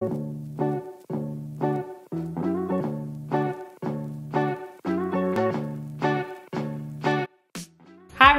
Hi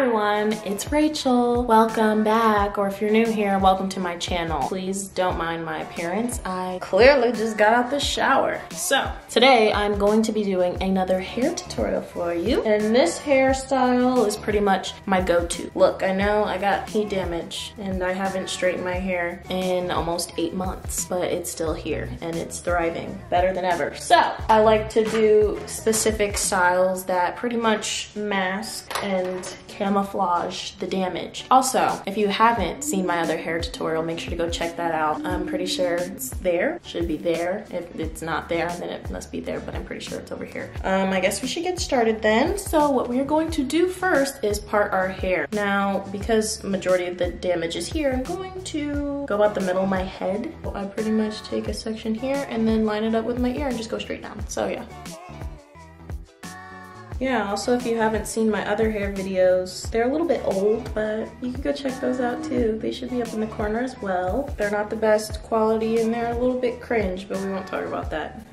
everyone, it's Rachel. Welcome back, or if you're new here, welcome to my channel. Please don't mind my appearance. I clearly just got out the shower. So, today I'm going to be doing another hair tutorial for you. And this hairstyle is pretty much my go-to. Look, I know I got heat damage and I haven't straightened my hair in almost 8 months, but it's still here and it's thriving better than ever. So, I like to do specific styles that pretty much mask and camouflage the damage. Also, if you haven't seen my other hair tutorial, make sure to go check that out. I'm pretty sure it's there, should be there. If it's not there, then it must be there, but I'm pretty sure it's over here. I guess we should get started then. So what we're going to do first is part our hair. Now, because majority of the damage is here, I'm going to go out the middle of my head. I pretty much take a section here and then line it up with my ear and just go straight down. So yeah. Yeah, also if you haven't seen my other hair videos, they're a little bit old, but you can go check those out too. They should be up in the corner as well. They're not the best quality and they're a little bit cringe, but we won't talk about that.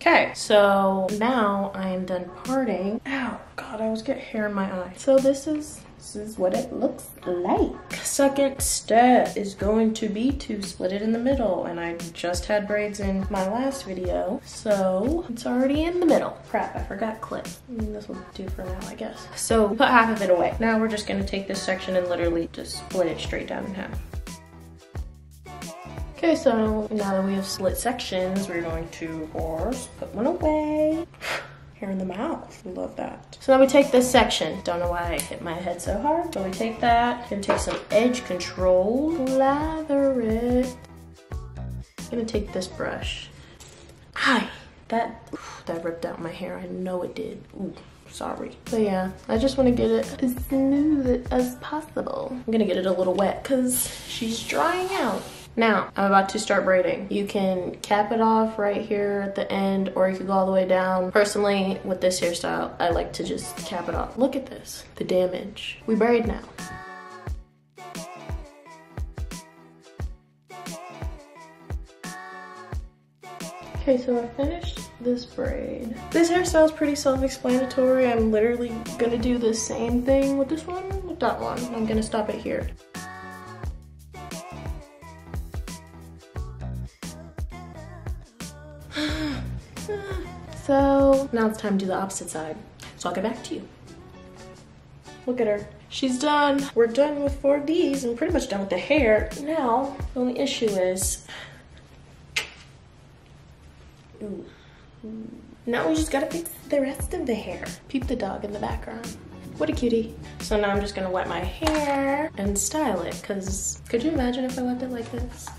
Okay, so now I am done parting. Ow, God, I always get hair in my eye. So this is what it looks like. Second step is going to be to split it in the middle, and I just had braids in my last video, so it's already in the middle. Crap, I forgot clip. This will do for now, I guess. So put half of it away. Now we're just gonna take this section and literally just split it straight down in half. Okay, so now that we have split sections, we're going to, of course, put one away. Hair in the mouth, we love that. So now we take this section. Don't know why I hit my head so hard, but we take that, gonna take some edge control, lather it. Gonna take this brush. Hi, that ripped out my hair, I know it did. Ooh. Sorry. But yeah, I just want to get it as smooth as possible. I'm gonna get it a little wet because she's drying out. Now, I'm about to start braiding. You can cap it off right here at the end, or you can go all the way down. Personally, with this hairstyle, I like to just cap it off. Look at this, the damage. We braid now. Okay, so I finished this braid. This hairstyle is pretty self-explanatory. I'm literally gonna do the same thing with this one, with that one. I'm gonna stop it here. So now it's time to do the opposite side. So I'll get back to you. Look at her. She's done. We're done with 4 of these and pretty much done with the hair. Now, the only issue is, now we just gotta fix the rest of the hair. Peep the dog in the background. What a cutie. So now I'm just gonna wet my hair and style it, because could you imagine if I left it like this?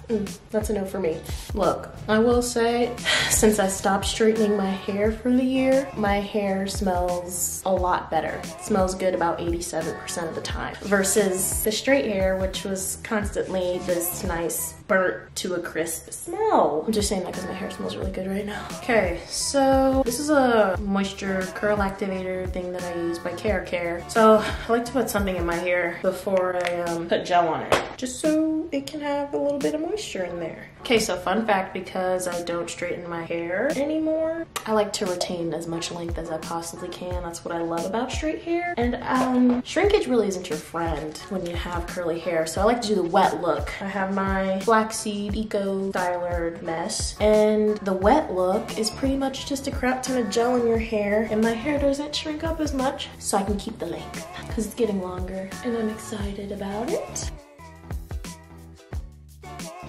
That's a no for me. Look, I will say, since I stopped straightening my hair for the year, my hair smells a lot better. It smells good about 87% of the time, versus the straight hair, which was constantly this nice burnt to a crisp smell. I'm just saying that because my hair smells really good right now. Okay, so this is a moisture curl activator thing that I use by Care. So I like to put something in my hair before I put gel on it, just so it can have a little bit of moisture in there. Okay, so fun fact, because I don't straighten my hair anymore, I like to retain as much length as I possibly can. That's what I love about straight hair. And shrinkage really isn't your friend when you have curly hair, so I like to do the wet look. I have my flaxseed eco styler mess, and the wet look is pretty much just a crap ton of gel in your hair, and my hair doesn't shrink up as much, so I can keep the length because it's getting longer and I'm excited about it.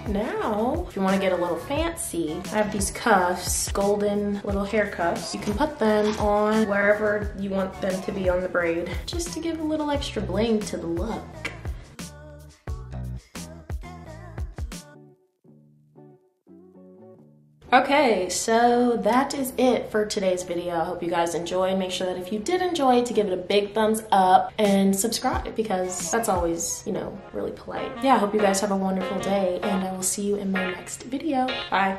Now, if you want to get a little fancy, I have these cuffs, golden little hair cuffs. You can put them on wherever you want them to be on the braid, just to give a little extra bling to the look. Okay, so that is it for today's video. I hope you guys enjoyed. Make sure that if you did enjoy, to give it a big thumbs up and subscribe, because that's always, you know, really polite. Yeah, I hope you guys have a wonderful day, and I will see you in my next video. Bye.